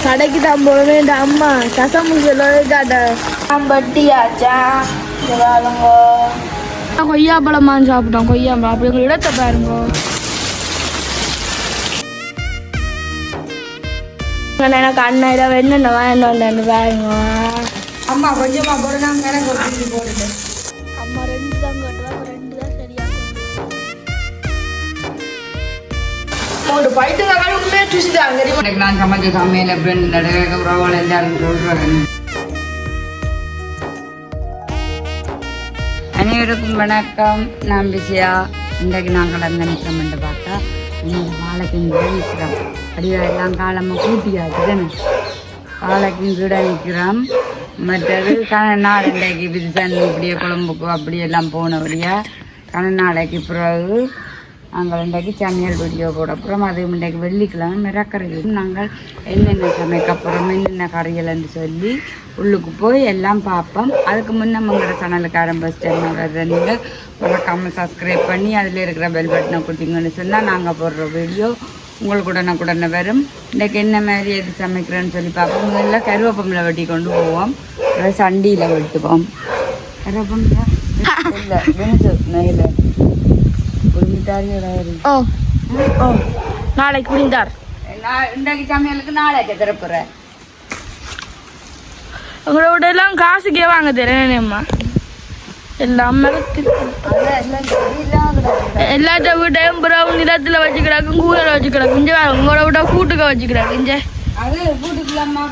கடைக்கு தான் போகணும். என் அம்மா கசமு சொல்லிட்டாட்ட பட்டியாச்சா வாழுங்க. கொய்யாப்பழமான்னு சாப்பிட்டோம். கொய்யாப்பழம் அப்படி உங்க இடத்தை பாருங்க. எனக்கு அண்ணன் என்னென்ன வாங்கிட்டு வந்தேன்னு பாருங்க. அம்மா கொஞ்சமா போடுறாங்க, எனக்கு போடுது. அம்மா 2 தான் கட்டுவாங்க, 2 தான் சரியா ஒரு பைத்தியக்காரங்க உண்மையை ட்விஸ்டாங்க. நான் சமைச்ச சமையல் அப்படின்னு நடக்க உறவுகள் எல்லாரும் சொல்றாங்க. அனைவருக்கும் வணக்கம். நான் பிஸியா. இன்றைக்கு நாங்கள் அங்கே நிற்கிறோம்னு பார்த்தா இந்த வாழைக்கு நிற்கிறோம். அடிவாரெல்லாம் காலமாக கூட்டியாச்சு தானே. வாழைக்கு கூட நிற்கிறோம். மற்றது கணநாள் இன்றைக்கு விதிசன் இப்படியே குழம்புக்கு அப்படியெல்லாம் போனபடியாக கணநாளைக்கு பிறகு நாங்கள் இன்றைக்கு சமையல் வீடியோ போட அப்புறம் அது இன்றைக்கு வெள்ளிக்கிழமை மிரக்கறிகள் நாங்கள் என்னென்ன சமைக்க அப்புறம் என்னென்ன கறிகள்னு சொல்லி உள்ளுக்கு போய் எல்லாம் பார்ப்போம். அதுக்கு முன்னே உங்களோட சேனலுக்கு ஆரம்பிச்சிட்டேன். நீங்கள் மறக்காமல் சப்ஸ்கிரைப் பண்ணி அதில் இருக்கிற பெல் பட்டனை கொடுத்தீங்கன்னு சொன்னால் நாங்கள் போடுற வீடியோ உங்களுக்கு உடனே வரும். இன்றைக்கு என்ன மாதிரி எது சமைக்கிறேன்னு சொல்லி பார்ப்போம். முதல்ல கருவேப்பமில் வெட்டி கொண்டு போவோம். சண்டியில் வெட்டுவோம். கருவேப்பமில் இல்லை மேலே நாளைக்கு புரிந்தார். இன்றைக்கு சமையலுக்கு நாளைக்கு திறப்புறேன். உங்களோட எல்லாம் காசுக்கே வாங்க தெரியுமா? எல்லாம் எல்லாத்த வீட்டையும் புறம் நிலத்துல வச்சுக்கிறாக்கும், கூரையில வச்சுக்கிறாக்கும். இங்கே உங்களோட விட கூட்டுக்க வச்சுக்கிறாங்க. இங்கே அது கூட்டுக்கலாமா?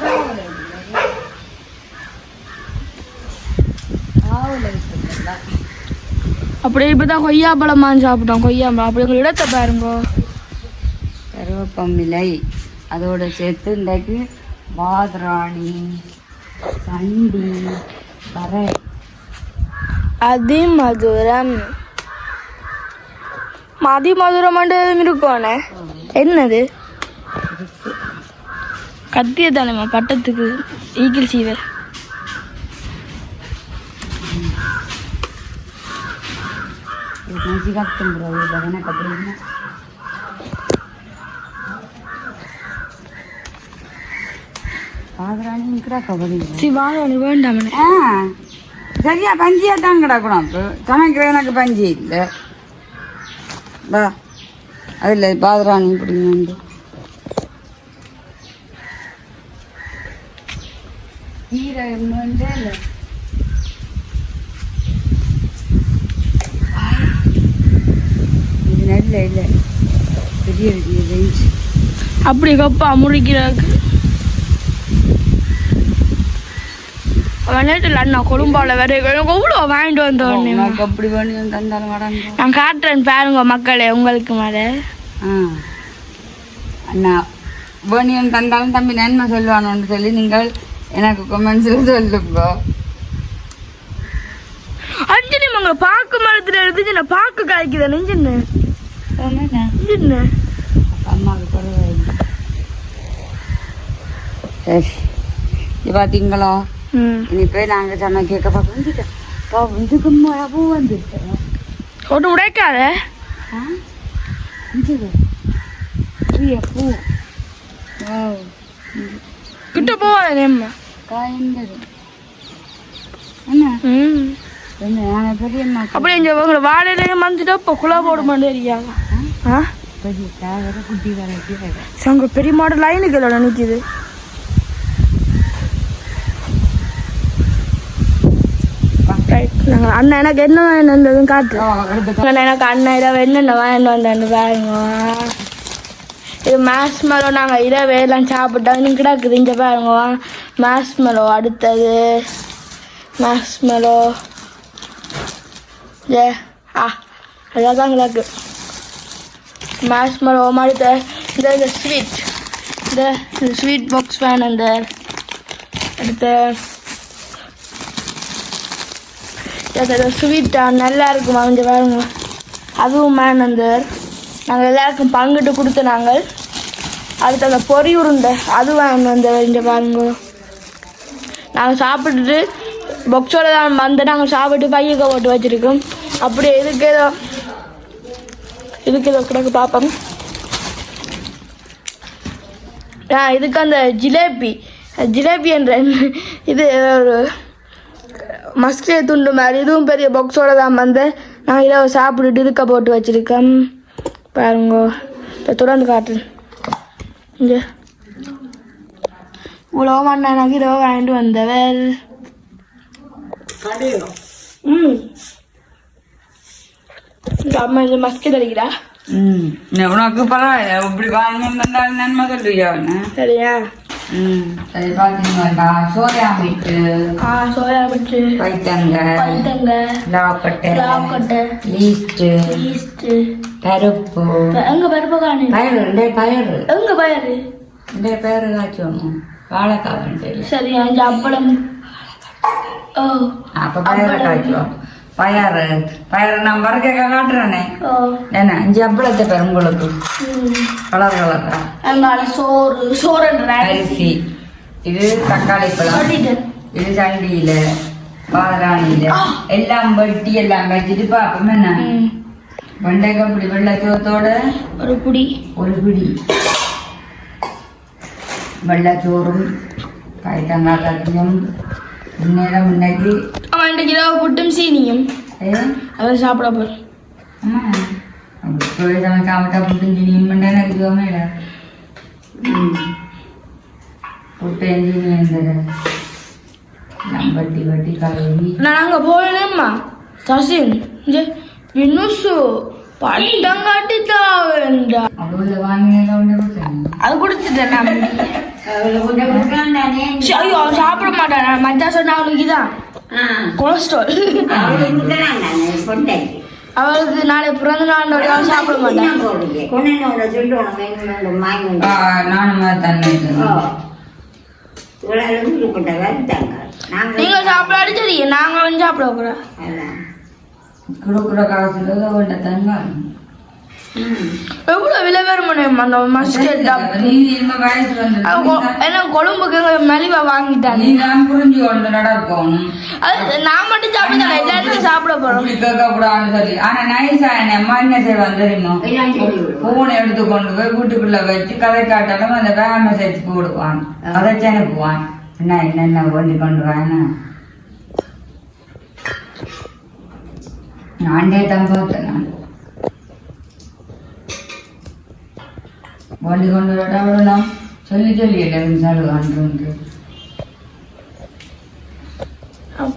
அப்படியே இப்பதான் கொய்யாப்பழமான்னு சாப்பிட்டோம். கொய்யாப்பழம் அப்படி உங்க இடத்தை பாருங்க. கருவேப்பமில்லை அதோட சேர்த்து இன்றைக்கு பாதராணி சண்டி வரை அதிமதுரம். அதிமதுரம் இருக்கோண்ணே. என்னது கத்திய தானேம்மா பட்டத்துக்கு ஈக்கிள் சீவர். சரியா பஞ்சியா தான் கிடக்கணும். சமைக்கிற எனக்கு பஞ்சி இல்லை. வா அதில் பாதராணி பிடிங்க. கீரை இல்லை நல்ல இல்லை பெரிய பெஞ்சு அப்படி கப்பா முறிக்கிறாக்கு. நேரத்தில் அண்ணா கொழும்பாவில் வேற எவ்வளோ வாங்கிட்டு வந்தோடனே அப்படி பண்ணி தந்தாலும் வராங்க. நான் காட்டுறேன் பாருங்க மக்களே உங்களுக்கு மேலே. அண்ணா வேணியன் தந்தாலும் தம்பி நன்மை சொல்லுவானு சொல்லி நீங்கள் எனக்கு கமெண்ட்ஸில் சொல்லுங்க. அஞ்சனி மங்க பாக்கு மரத்தில் எடுத்து நான் பாக்கு காய்க்குதேன். நெஞ்சுன்னு அம்மாவுக்கு பரவாயில்லை. சரி இது பார்த்தீங்களா? இனி போய் நாங்கள் சமைக்க வந்துட்டோம். இதுக்குமா பூ வந்துட்டோம். ஒன்று உடைக்காத பூ கிட்ட போவாத நேம்மா காய்ந்தது என்ன என்ன பெரிய அப்படி இங்கே உங்களை வாழையிலையும் வந்துட்டு இப்போ குழா போட மாட்டேறியா? பெரிய வேற குட்டி வேற சங்க பெரிய மாடல் லைனுக்கு நிற்கிது. நாங்கள் அண்ணன் எனக்கு என்ன வாங்கிட்டு வந்ததும் காட்டுறோம். எனக்கு அண்ணன் இரவு என்னென்ன வாங்கிட்டு வந்தேன்னு பாருங்க. இது மேஸ்மெலோ நாங்கள் இரவு எல்லாம் சாப்பிட்டோம். இன்னும் கிடக்குது. இங்கே பாருங்க மேஸ்மெலோ. அடுத்தது மேஸ்மெலோ அதான் கிடக்கு மேஸ்மெலோ. அடுத்த இந்த ஸ்வீட் இந்த ஸ்வீட் பாக்ஸ் வேணும். அந்த அடுத்த ஸ்வீட்டா நல்லா இருக்குமா கொஞ்சம் பாருங்க. அதுவும் மேனந்தர் நாங்கள் எல்லாருக்கும் பங்கிட்டு கொடுத்த நாங்கள். அடுத்து அந்த பொறி உருண்டை அது வாங்க இங்கே பாருங்க. நாங்கள் சாப்பிட்டுட்டு பொக்ஸோட தான் வந்து நாங்கள் சாப்பிட்டு பையக்க போட்டு வச்சுருக்கோம். அப்படியே இதுக்கு ஏதோ கிடக்கு பார்ப்போம். இதுக்கு அந்த ஜிலேபி என்ற இது ஒரு மஸ்கே துண்டு மாதிரி இதுவும் பெரிய பாக்ஸோட தான் வந்து நான் இதை சாப்பிட்டுட்டு இருக்க போட்டு வச்சுருக்கேன் பாருங்க. இப்போ தொடர்ந்து காட்டுறேன். இங்கே இவ்வளோ மண்ணானாக்கு இதோ வாங்கிட்டு வந்தவர். இந்த அம்மா இந்த மஸ்கே தெளிக்கிறா. உனக்கு பரவாயில்ல இப்படி வாங்கி நன்மை சொல்லுவியா? சரியா? சரி பார்த்தீங்கன்னா சோயா பிட்டு பைத்தங்க லாக்கட்டை லீஸ்ட்டு பருப்பு எங்க பருப்பு காணு பயிறு எங்க பயிறு இந்த பயிறு காய்ச்சணும் வாழைக்காய் வேண்டிய சரி அஞ்சு அப்பளம். ஓ அப்போ பயிரை காய்ச்சுவோம். பயிறு நான் பறக்க காட்டுறேனே என்ன 5 அப்பளத்தை பேர் உங்களுக்கு கலர் கலரா எங்கால சோறு அரிசி. இது தக்காளி பழம், இது சண்டியில பாதராணியில எல்லாம் வெட்டி எல்லாம் வச்சுட்டு பார்ப்போம். என்ன வெண்டைக்காய் இப்படி வெள்ளைச்சோத்தோட ஒரு பிடி வெள்ளைச்சோறும் காய்த்தங்காய் கட்டியும் முன்னேறம் முன்னாடி புட்டும் சீனியும் அதை சாப்பிட போறேன். காமட்டா புட்டும் சீனியும் பண்ணா இருக்குவோமே புட்டு எஞ்சினியம் வட்டி கழுவி நாங்க போனேம்மா சசின் வினுசு பட்டம் காட்டிட்டா அவ்வளோ வாங்கினதா அது கொடுத்துட்டேன் நான். ஐயோ அவன் சாப்பிட மாட்டான். மச்சா சொன்னா அவனுக்கு தான் கொலஸ்ட்ரால். அவளுக்கு நாளை பிறந்த நாள் அவன் சாப்பிட மாட்டான். நீங்க சாப்பிடாடி சரி நாங்க வந்து சாப்பிட போறோம். கொடுக்குற காசுல தங்க எவ்வளவு விலை வருமானம் அந்த மஸ்கட் என்ன கொழும்புக்கு மலிவா வாங்கிட்டாங்க. நான் மட்டும் சாப்பிட எல்லாரும் சாப்பிட போறோம். சரி ஆனா நைஸா அம்மா என்ன செய்வான் தெரியுமா? பூனை எடுத்து கொண்டு போய் வீட்டுக்குள்ள வச்சு கதை காட்டாலும் அந்த வேம சேர்த்து போடுவான். கதைச்சு அனுப்புவான். என்ன கொண்டு கொண்டு வாங்க நான்டே தான் பார்த்தேன். நான் வண்டி கொண்டு விடலாம் சொல்லி சாப்பிடுவான்.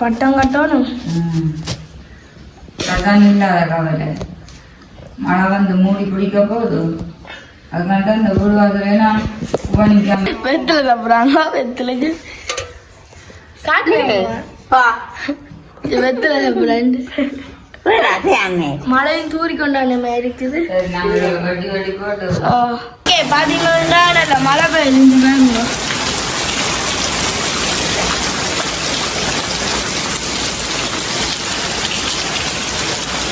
பட்டம் கட்டணும் கதான் இல்லாத கவலை. மழை வந்து மூடி குடிக்க போகுது. அதனால தான் இந்த ஊர்வாசல வெத்தில சாப்பிட்றாங்க. வெத்திலைக்கு வெத்தில சாப்பிட்றாண்டு மழையும் தூரி கொண்டாட இருக்குது. பாத்தீங்கன்னா நல்ல மழை பெய்யுது.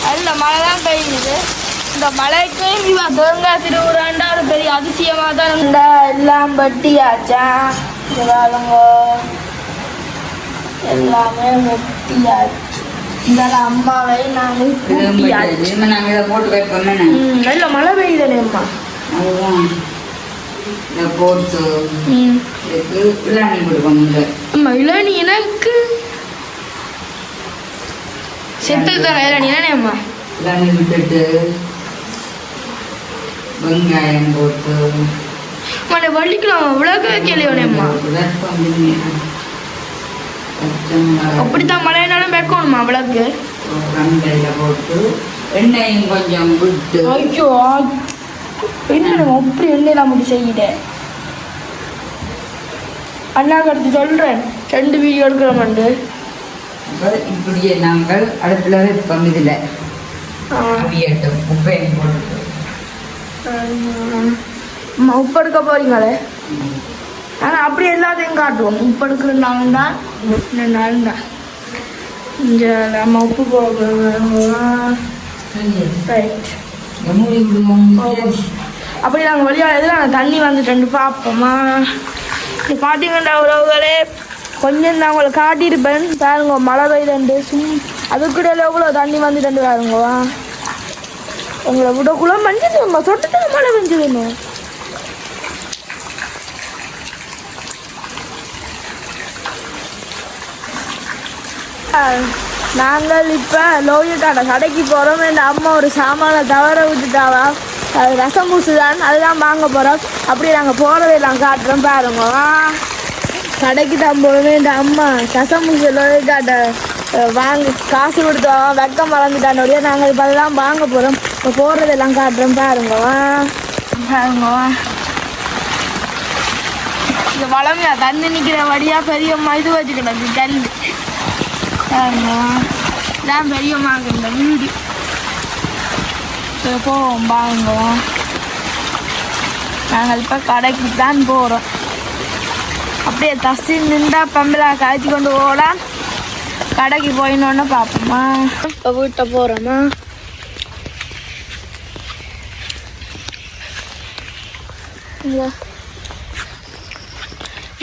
நல்ல மழை தான் பெய்யுது. இந்த மழைக்கு தேங்காய் திருவுறாண்டா ஒரு பெரிய அதிசயமா தான் இருந்தா. எல்லாம் பட்டியாச்சா எல்லாமே முட்டியாச்சு. இந்த அம்மாவை நாங்க போட்டு வைப்போம். நல்ல மழை பெய்யுதானே அம்மா? போட்டு இளநீ கொடுப்போம். அம்மா இளநீ எனக்கு செத்தில் தானே இளநீ தானே அம்மா? இளநீ விட்டுட்டு வெங்காயம் போட்டு மழை வலிக்கலாம். விளக்க கேள்வியோனேம்மா அப்படித்தான் மழையினாலும் வைக்கணுமா விளக்கு? போட்டு எண்ணெயும் கொஞ்சம் விட்டு. ஐயோ என்ன அப்படி எண்ணெயெல்லாம் அப்படி செய்யிட்டேன். அண்ணாக்கு அடுத்து சொல்றேன் 2 வீடியோ எடுக்கிறோம்ண்டு. இப்படியே நாங்கள் அடுப்புல வைப்போம். இதுல உப்பையும் போட்டு உப்பு எடுக்க போறீங்களே. ஆனால் அப்படி எல்லாத்தையும் காட்டுவோம். உப்பு எடுக்கிற நாள் தான் தான் இங்கே நம்ம உப்பு ரைட். அப்படி நாங்கள் வழியாக நாங்கள் தண்ணி வந்துட்டு பார்ப்போமா? இது பார்த்தீங்கன்னா உறவுகளே கொஞ்சம் நான் உங்களை காட்டியிருப்பேன் பாருங்க. மழை பெய்யுது அதுக்கிடையில எவ்வளோ தண்ணி வந்துட்டு பாருங்க. உங்களை விடக்குள்ள மஞ்சள் சொட்டு மழை பெஞ்சதுன்னு நாங்கள் இப்போ லோகிக்கான கடைக்கு போகிறோம். என் அம்மா ஒரு சாமானை தவற விட்டுட்டாவா, அது ரசமூசு தான், அதுதான் வாங்க போகிறோம். அப்படியே நாங்கள் போகிறதெல்லாம் காட்டுறோம் பாருங்க. கடைக்கு தான் போகணும். என் அம்மா ரசமூசு லோகிக்காட்ட வாங்க காசு கொடுத்தோம், வெக்கம் மறந்துட்டானோடைய நாங்கள் இப்போ அதெல்லாம் வாங்க போகிறோம். இப்போ போகிறதெல்லாம் காட்டுறோம் பாருங்க. பாருங்க இந்த வளமையா தண்ணி நிற்கிற வழியாக பெரியம்மா இது வச்சுக்கிடக்கு கல். இதான் பெரியம்மாங்க இந்த வீடு. போவோம் பாருங்க. நாங்கள் இப்போ கடைக்கு தான் போகிறோம். அப்படியே தசி நின்றா பம்பலா கழிச்சு கொண்டு போகலாம். கடைக்கு போயினோன்னு பார்ப்போம்மா. இப்போ வீட்டை போகிறோம்மா.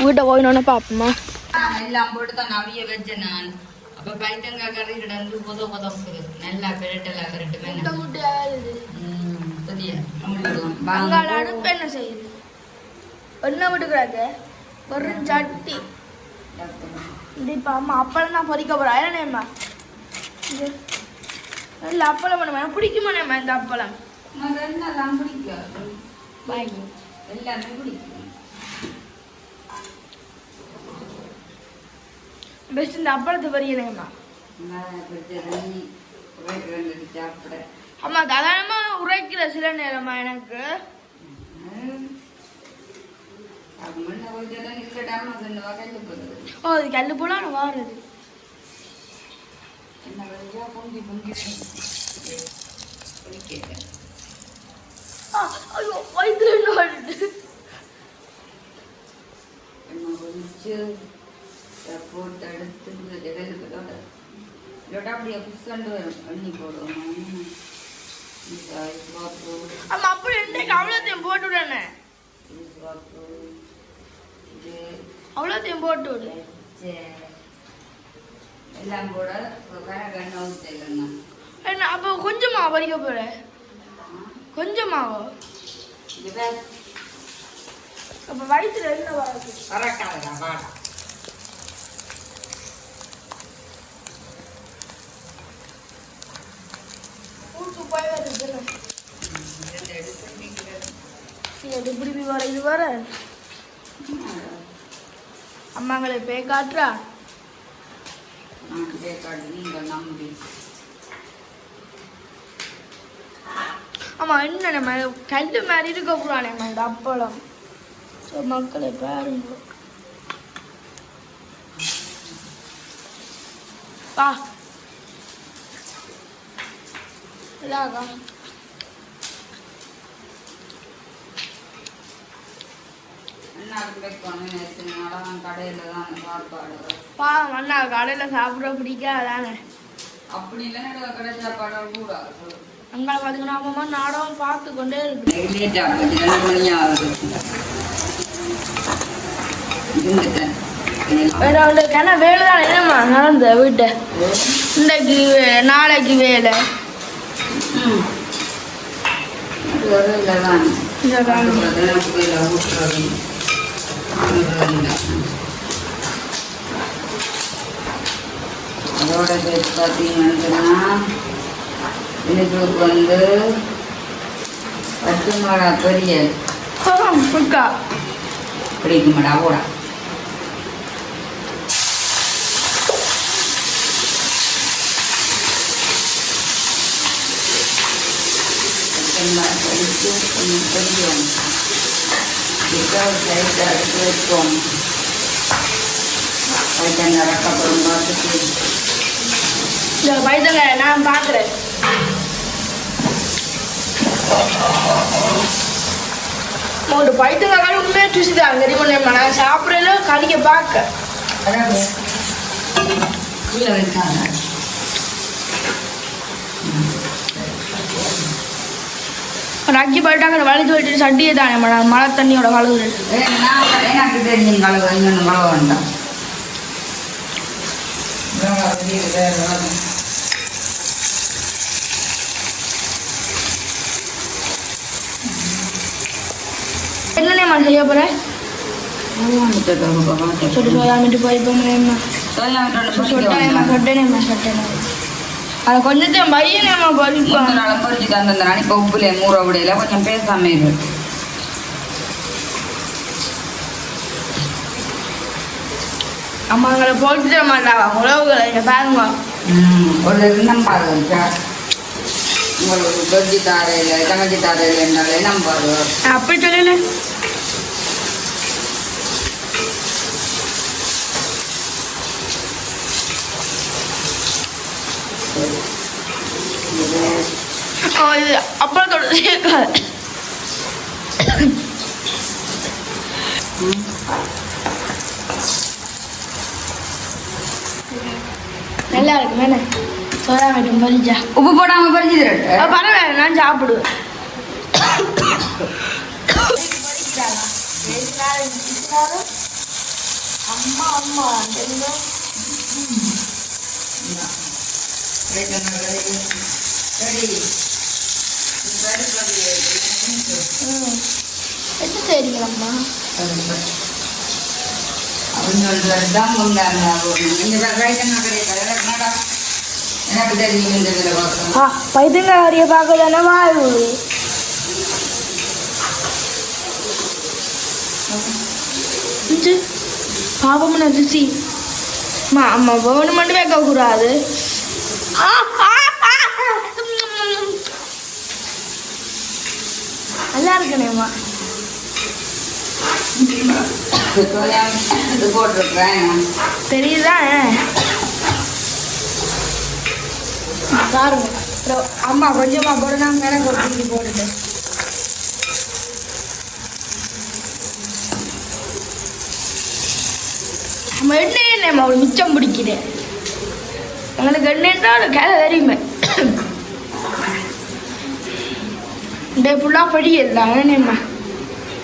வீட்டை போயினோன்னு பார்ப்போம்மா. எல்லாம் போட்டு தான் நவிய வச்சேன் நான். அப்போ பைத்தங்காய் கறி கிடந்து புதப்புது நல்லா பிரட்டெல்லாம் பிரட்டுமே. அடுப்பு என்ன செய்யுது? என்ன விட்டுக்கிறாங்க ஒரு சட்டி. இப்போ அம்மா அப்பளம் தான் பொறிக்க போகிறா. என்னேம்மா இல்லை அப்பளம் பண்ணுமா? பிடிக்குமாண்ணேம்மா இந்த அப்பளம்? என்னதான் பிடிக்கும், எல்லாமே பிடிக்கும். பெஸ்ட் இந்த அப்பளத்தை பொரியலேம்மா. அம்மா சாதாரணமா உரைக்கிற சில நேரமா எனக்கு ஓ அது கல்லு போல வாடுறது. ஐயோ வயிற்றுல என்ன வருது? போட்டு எடுத்து அப்படியே புஷ்கண்டு வரும். பண்ணி போடுவோம். ஆமா அப்படி இன்றைக்கு அவ்வளோத்தையும் போட்டு விடனே, அவ்வளோத்தையும் போட்டு விடு. எல்லாம் கூட கண்ணை ஊற்றலன்னா என்ன அப்போ கொஞ்சமா பறிக்க போற? கொஞ்சமாவோ? அப்போ வயிற்றுல என்ன வருது? கரெக்டாக வாடா. இப்படி வர இது வர அம்மாங்களை பே காட்டுறா. ஆமா என்ன நம்ம கல்லு மாதிரி இருக்க கூடாது இந்த அப்பளம். ஸோ மக்களை பாருங்க. பா இல்லாக்கா அண்ணா கடையில சாப்பிட பிடிக்காதானே? அப்படி இல்லைன்னா கடை சாப்பாடு கூட அங்கே பார்த்தீங்கன்னா அம்மா நாடகம் பார்த்து கொண்டே இருக்கு. ஏன்னா வேலை தான் என்னம்மா நடந்த வீட்டை இன்றைக்கு நாளைக்கு வேலை. அதோட சேர்த்து பார்த்தீங்கன்னா இன்னைக்கு வந்து 10 மிளகா பொரியல் பிடிக்குமாடா கூட. பொரிச்சு கொஞ்சம் பொரியும் அடுத்து வைப்போம். பைத்தங்காய் ரக்கப்படும் பார்த்துட்டு பைத்தங்காய் நான் பார்க்குறேன். ஒரு பைத்தங்காய் உண்மையாக ருசிதான் தெரியுமா? நான் சாப்பிட்றேன்னு கடிக்க பார்க்க கீழே வைக்காங்க. ரக்கி போயிட்டாங்க வலிச்சு போயிட்டு சட்டியே தானே மழை தண்ணியோட கழுவு. எனக்கு தெரிஞ்சு கழுவு இன்னொன்று கழுவ வேண்டாம். என்னென்ன செய்ய போகிறேன்? சொல்லி சோயா மீட்டு போய் போனேம்மா சொட்டனேம்மா அது கொஞ்சத்தையும் பையனேம்மா பறிப்பான் நாளும் பொறிச்சு தந்துருந்தான் இப்போ உப்புல மூற விடையில கொஞ்சம் பேசாம இருக்கு அம்மாங்களை போட்டு தர மாட்டாங்க உறவுகளை இங்கே பாருங்க ஒரு நம்பாரு உங்களுக்கு பொறிச்சு தாரையில் தங்கச்சி தாரையில் இருந்தாலே நம்பாரு அப்படி சொல்லல இது அப்பளத்தோட சேர்க்காது நல்லா இருக்கு மேலே சோறா மேட்டும் பறிச்சா உப்பு போடாம பறிச்சு பரவாயில்ல நான் சாப்பிடுவேன் அம்மா அம்மா எது சரிங்களம்மா பைத்தியக்காரிய பார்க்க தானே வாழ்வு பாவம் நதிச்சி அம்மா வேணும் மட்டும் வைக்க கூடாது நல்லா இருக்கணேம்மா தெரியுதா பாருங்க அம்மா கொஞ்சமா போடுறாங்க எனக்கு ஒரு தூக்கி போட்டுட்டு நம்ம எண்ணெய் அவள் மிச்சம் பிடிக்கிறேன் எங்களுக்கு எண்ணெய்ன்றா அவளுக்கு கதை தெரியுமே இந்த ஃபுல்லாக பொடியெல்லாம் என்னம்மா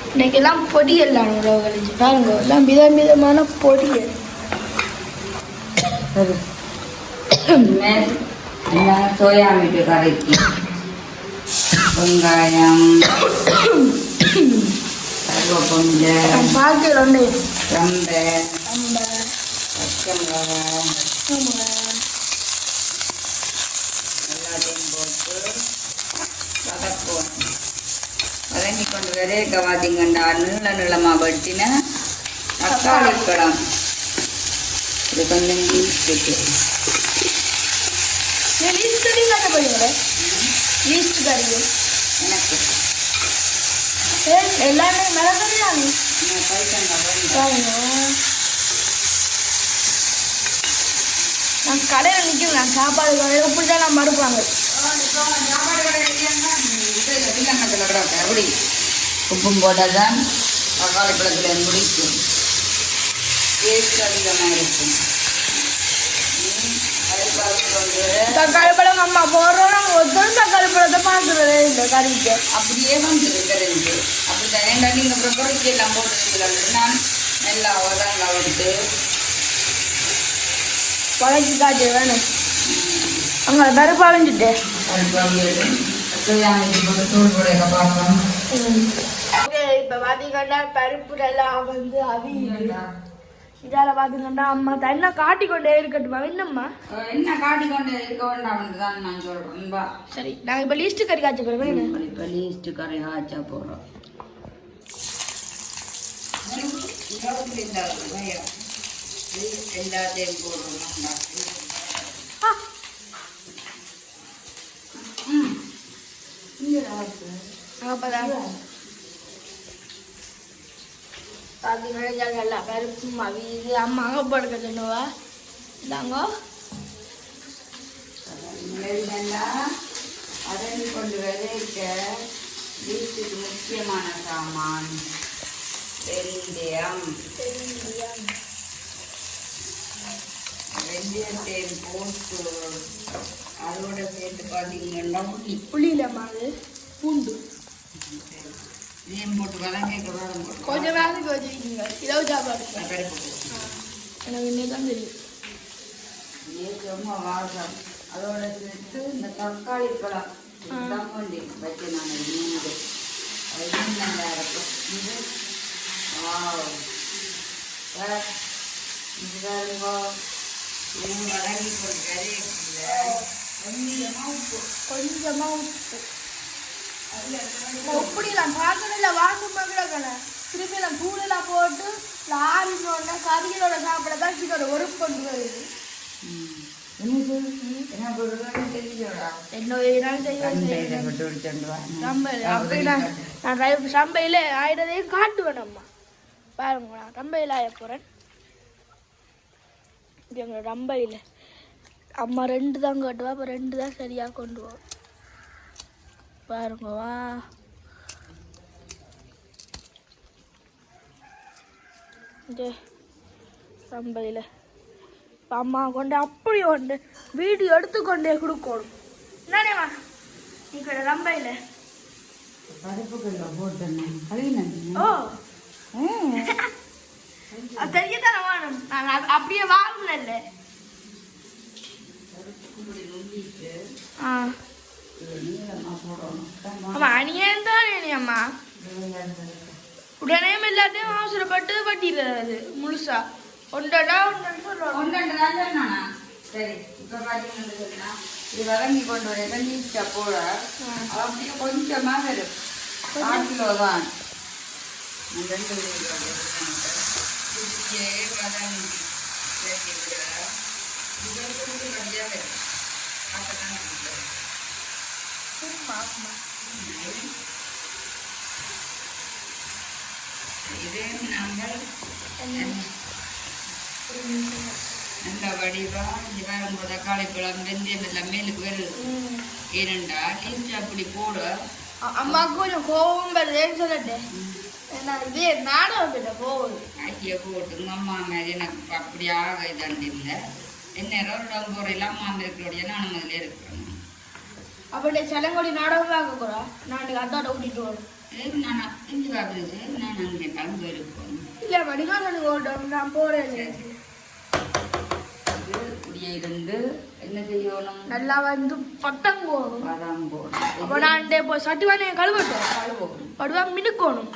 இன்னைக்கெல்லாம் பொடியெல்லாம் உறவுகளிச்சு பாருங்க எல்லாம் விதமான பொடியல் சோயா மீட்டு கரைக்கு வெங்காயம் கொஞ்சம் பார்க்கல ஒன்று ரொம்ப பச்சை மிளகாய் எல்லாத்தையும் போட்டு வதக்குவோம் வதங்கி கொண்டு வரைக்க பார்த்தீங்கன்னா நீளமாக வெட்டின தக்காளி பழம் இது கொஞ்சம் ஈஸ்ட்டுக்கு லீஸ்ட் கறி காட்ட போறீங்களே லீஸ்ட் கறி எனக்கு எல்லாமே மிளகறி தானே நான் கடையில் நிற்கும் நான் சாப்பாடு கடையில் இப்படி தான் நான் மறுப்பாங்க உப்பும் போட்டால் தான் தக்காளி பழத்தில் முடிக்கும் டேஸ்ட் அதிகமாக இருக்கும் தக்காளி பழம் அம்மா போடுறோம் நாங்கள் ஒருத்தரும் தக்காளி பழத்தை பார்க்குறதே இல்லை கறிக்கு அப்படியே வந்துருக்கு கறிக்கு அப்படி தனியாக நீங்கள் அப்புறம் பொறிச்சு எல்லாம் போட்டு நான் நல்லா உரங்க விட்டு பழக்கி காய்ச்சி வேணும் அங்கே பருப்பா வந்துட்டு இப்போ பார்த்தீங்கன்னா பருப்பு எல்லாம் வந்து இதால பாத்தீங்கன்னா அம்மா தண்ணா காட்டிக்கொண்டே இருக்கட்டுமா என்னம்மா என்ன காட்டிக்கொண்டே இருக்க வேண்டாம் தான் நான் சொல்றேன் சரி நாங்க இப்ப லீஸ்ட் கறி காய்ச்ச போறோம் இப்ப லீஸ்ட் கறி காய்ச்ச போறோம் எல்லாத்தையும் போடுறோம் பார்த்தீங்கன்னா எல்லா பருப்பும் அவிது அம்மா அங்கே போடுக்க சொன்னவா இதாங்க அதனை கொண்டு விதைக்க வீட்டுக்கு முக்கியமான சாமான் வெந்தயம் வெந்தயத்தையும் போட்டு அதோட சேர்த்து பார்த்தீங்கன்னா புளியிலம்மா அது பூண்டு இதையும் போட்டு வதங்க கொஞ்சம் வேலைக்கு வச்சுருக்கீங்க இரவு சாப்பாடு எனக்கு இன்னும் தான் தெரியும் ரொம்ப வாசம் அதோட சேர்த்து இந்த தக்காளி பழம் தம்பண்டி வச்சு நான் மீன் அது நல்லா இருக்கும் இது கொஞ்சமா உப்பு இப்படி நான் பார்க்கல வாசம் பார்க்கல திருப்பி நான் தூளெல்லாம் போட்டு ஆறினோடனே கறிகளோட சாப்பிட தான் சிக்கோட ஒரு கொண்டு வருது சம்பையில ஆயிரதையும் காட்டுவேன் அம்மா பாருங்க நான் ரம்பையில் ஆய போறேன் எங்க ரம்பையில் அம்மா 2 தான் காட்டுவா அப்போ 2 தான் சரியா கொண்டு வா பாருங்க வா ரம்பையில் இப்போ அம்மா கொண்டு அப்படி கொண்டு வீடியோ எடுத்துக்கொண்டே கொடுக்கணும் என்னடேம்மா நீ ரம்பையில் ஓ தெரியத்தானே வேணும் நான் அப்படியே வாங்கினேன்ல ஆமா அணியன் தானே அம்மா உடனே எல்லாத்தையும் அவசரப்பட்டு பட்டிடுறது முழுசா ஒன்றா சரி இப்ப பாத்தீங்கன்னா இது வதங்கி கொண்டு வர நீச்சா போட அப்படியே கொஞ்சமா வரும் 4 கிலோ தான் இது நாங்கள் நல்ல வடிவா இவரும் தக்காளி பழம் வெந்தயம் எல்லாம் மேலுக்கு வருது ஏனென்றால் இஞ்சி அப்படி போட அம்மாவுக்கு கொஞ்சம் கோபம் வருதுன்னு சொல்லட்டேன் இதே நாடகம் போகுது ஐயா போட்டு அம்மா மாதிரி எனக்கு அப்படியாக இதாண்டு இல்லை என்ன உடம்பு போறையில் அம்மா இருக்கிறோடைய நான் முதல்ல இருக்கிறேன் அப்படி சலங்கொடி நாடகம் பார்க்க கூட நான் அதோட ஊட்டிட்டு வரும் நான் இஞ்சி பார்க்குறது நான் அங்கே கலந்து இருப்பேன் இல்லை மணிக்காக ஓட்டம் நான் போறேன் இருந்து என்ன செய்யணும் நல்லா வந்து பட்டம் போகணும் பதம் போகணும் அப்போ நான் இப்போ சட்டி வாங்க கழுவட்டும் படுவா மினுக்கணும்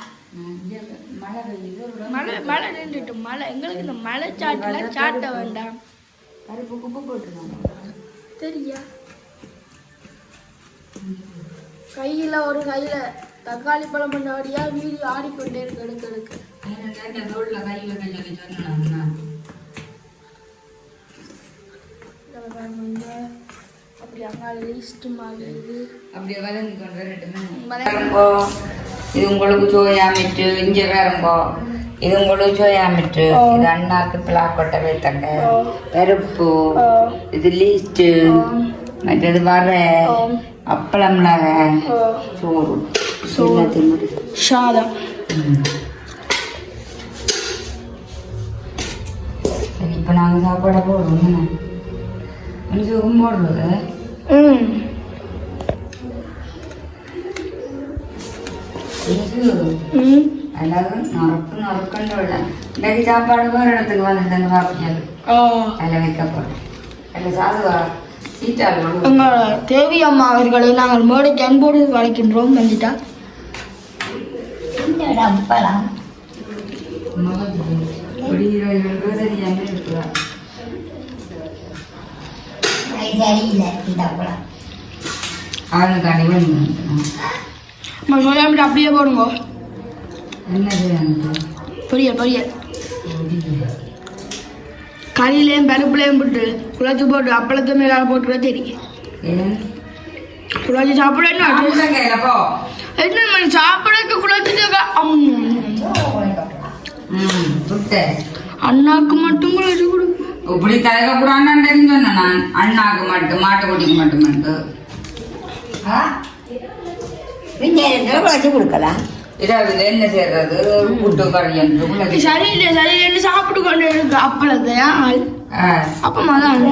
மழை மழை நின்றுட்டு மழை எங்களுக்கு இந்த மழை சாட்டுல சாட்ட வேண்டாம் பருப்பு குப்பு போட்டுருவாங்க தெரியா கையில ஒரு கையில தக்காளி பழம் பண்ணபடியா வீடு ஆடிக்கொண்டே இருக்கு எடுக்க அப்படி அங்கால லிஸ்ட் மாதிரி அப்படியே வதங்கி கொண்டு வரட்டுமே இது உங்களுக்கு சோயா மிட்டு இஞ்சி வேறம்போ இது உங்களுக்கு சோயா மிட்டு இது அண்ணாக்கு பிளாக்கொட்டை வைத்தங்க பருப்பு இது லீஸ்ட் மற்றது வர அப்பளம் சோறு சாதம் சரி இப்போ நாங்கள் சாப்பாடை போடுவோம் மனுஷுக்கும் போடுறது அதாவது நறுக்கண்டு விட இன்னைக்கு சாப்பாடு வேறு இடத்துக்கு வந்துட்டு சாப்பிட்டாரு அதில் வைக்கப்படும் அதில் சாதுவா சீட்டால் தேவி அம்மா அவர்களை நாங்கள் மேடைக்கு அன்போடு வளைக்கின்றோம் வந்துட்டா அப்பலாம் தெரியாமல் இருக்கிறார் சரியில்லை இந்த அப்பலாம் ஆளுக்காண்டி வேணும் அப்படியே போடுங்க என்ன செய்யணும் பொரியல் பொரியல் கறியிலையும் பருப்புலையும் போட்டு குழச்சி போட்டு அப்பளத்தை மேலே போட்டுக்கூட தெரியும் குழச்சி சாப்பிட என்ன மணி சாப்பிடக்கு குழச்சி அண்ணாக்கு மட்டும் குழச்சி கொடுக்கும் இப்படி கலக்கக்கூடாதுன்னு சொன்னேன் நான் அண்ணாக்கு மட்டும் மாட்டுக்குட்டிக்கு மட்டும் மட்டும் குழச்சி கொடுக்கலாம் இதாவது என்ன செய்யறது புட்டு கறி என்று சரியில்லை சரியில்லை சாப்பிட்டு கொண்டு இருக்கு அப்பளத்தை ஆள் அப்பமா தான்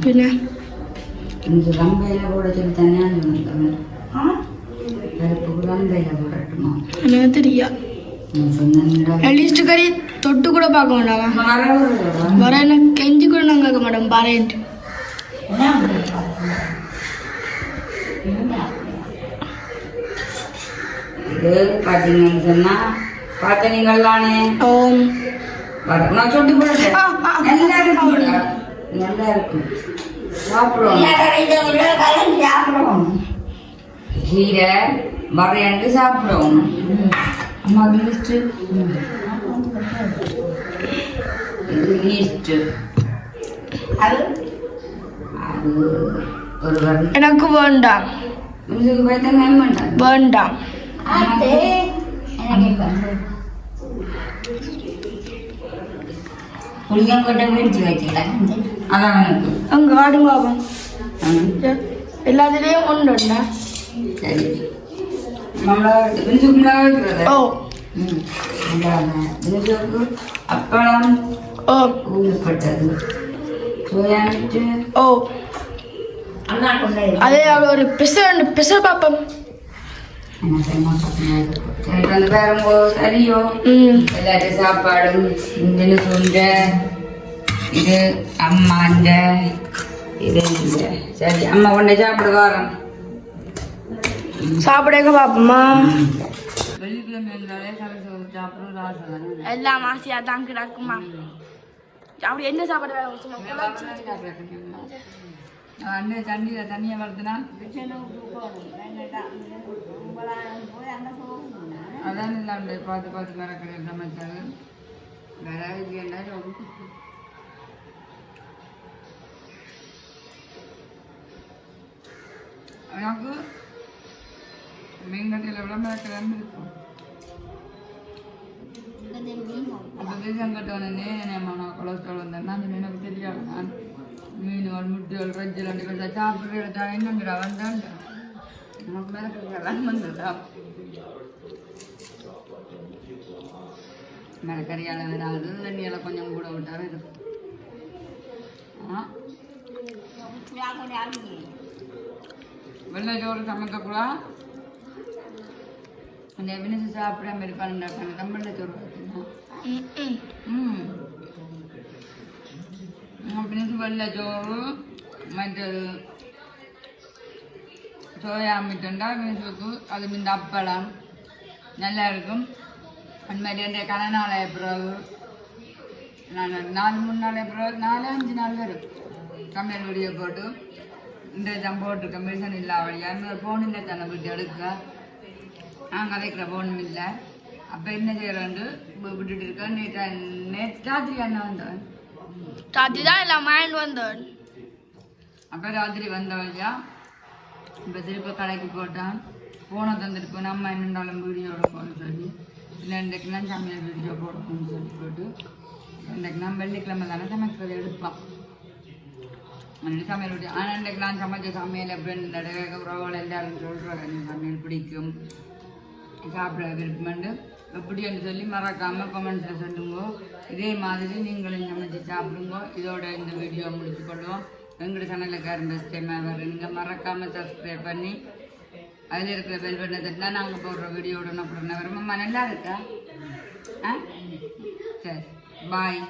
பின்ன இந்த ரம்பையில போட சொல்லி தனியாக ரம்பையில போடட்டுமா எனக்கு தெரியா லிஸ்ட் கறி தொட்டு கூட பார்க்க வேண்டாமா வர எனக்கு கெஞ்சி கூட நாங்கள் கேட்க மாட்டோம் பாருன்ட்டு இது பார்த்தீங்கன்னு சொன்னால் பார்த்த நீங்களானே ஓம் நான் சொட்டு போடுறேன் நல்லா இருக்கும் நல்லா இருக்கும் சாப்பிடுவோம் கீரை வரையண்டு சாப்பிடுவோம் அம்மா ஈஸ்ட்டு இது ஈஸ்ட்டு அது ஒரு வரி எனக்கு வேண்டாம் இதுக்கு பார்த்தா வேண்டாம் வேண்டாம் புளியங்கொட்டை வீட்டு வச்சுக்கலாம் அதான் எனக்கு அங்கே ஆடுங்க ஆகும் எல்லாத்துலேயும் ஒன்றுண்ணா சரி மிளகா ஓ மிளகு அப்பளம் ஓ ஊறுப்பட்டது சோயா மிட்டு ஓ அதே அவ்வளோ ஒரு பிசை பார்ப்போம் சரியோ எல்லாத்தையும் சாப்பாடும் இந்த சுண்டை இது அம்மாண்ட இது சரி அம்மா கொண்டே சாப்பிட வரோம் சாப்பிடுங்க பாப்போமா வெள்ளிக்கிழமை இருந்தாலே சமைச்சு சாப்பிடும் ராசம் எல்லாம் ஆசையா தான் கிடக்குமா அப்படி என்ன சாப்பாடு வேணும் சும்மா அண்ணே தண்ணியை வளர்த்துனா அதான் இல்லாம பார்த்து மறக்கிற சமைச்சாரு வேற இது என்ன எனக்கு மீன்கட்டியில் விளம்பரக்கிறன்னு இருக்கும் அப்போ சங்கட்டோன்னே நான் கொலஸ்ட்ரால் வந்தேன்னா அது எனக்கு தெரியாது நான் மீன்கள் முட்டைகள் ரஜ்ஜல் அண்டு சாப்பிட்ற என்னங்கிற வந்தான் நமக்கு மேலே வந்ததா மிளகறியால் வராது தண்ணியால் கொஞ்சம் கூட விட்டாவே இருக்கும் வெள்ளை சோறு சமைக்கக்கூடா அந்த வினிச்சு சாப்பிட மாதிரி பண்ணிட்டாங்க தான் வெள்ளை சோறு வச்சுருந்தோம் வினிச்சு வெள்ளை சோறு மற்றது சோயா மிட்டுண்டா வினிச்சுக்கு அது இந்த அப்பளம் நல்லா இருக்கும் அந்த மாதிரி என் கணநாளைய பிறகு நான் 4-3 நாளைய பிறகு 4-5 நாள் வரும் சமையல் வீடியோ போட்டு இந்த தான் போட்டிருக்க மெடிசன் இல்லை அவளியா இன்னொரு ஃபோன் இல்லை தானே விட்டு எடுக்க நான் கதைக்கிற ஃபோனும் இல்லை அப்போ என்ன செய்கிறேன்ட்டு விட்டுட்டு இருக்கேன் நேற்று ராத்திரி அண்ணா வந்தவன் ராத்திரி தான் இல்லை மைண்ட் வந்தவன் அப்போ ராத்திரி வந்தவழியா இப்போ திருப்பி கடைக்கு போட்டான் ஃபோனை தந்துட்டு போய் நம்ம என்னென்னாலும் வீடியோட போகணும்னு சொல்லி இல்லை இன்றைக்கு நான் சமையல் வீடியோ போடணும்னு சொல்லி போட்டு இன்றைக்கு நான் வெள்ளிக்கிழமை தானே சமைக்கிறது எடுப்பான் சமையல் வீடியோ ஆனால் இன்றைக்கு நான் சமைச்ச சமையல் எப்படின்னு உறவுகள் எல்லாரும் சொல்கிறாங்க இந்த சமையல் பிடிக்கும் சாப்பிட விருப்பம்ண்டு எப்படின்னு சொல்லி மறக்காமல் கமெண்ட்ஸில் சொல்லுங்க இதே மாதிரி நீங்களும் சமைச்சு சாப்பிடுங்க இதோட இந்த வீடியோ முடிச்சு கொள்வோம் எங்களோட சேனலுக்கு ஃபஸ்ட் டைமாக வர நீங்கள் மறக்காமல் சப்ஸ்கிரைப் பண்ணி அதில் இருக்கிற பெல் பட்டனை தட்டினா நாங்கள் போடுற வீடியோட நான் போடுறேன் வருமாம்மா நல்லா இருக்கா ஆ சரி பாய்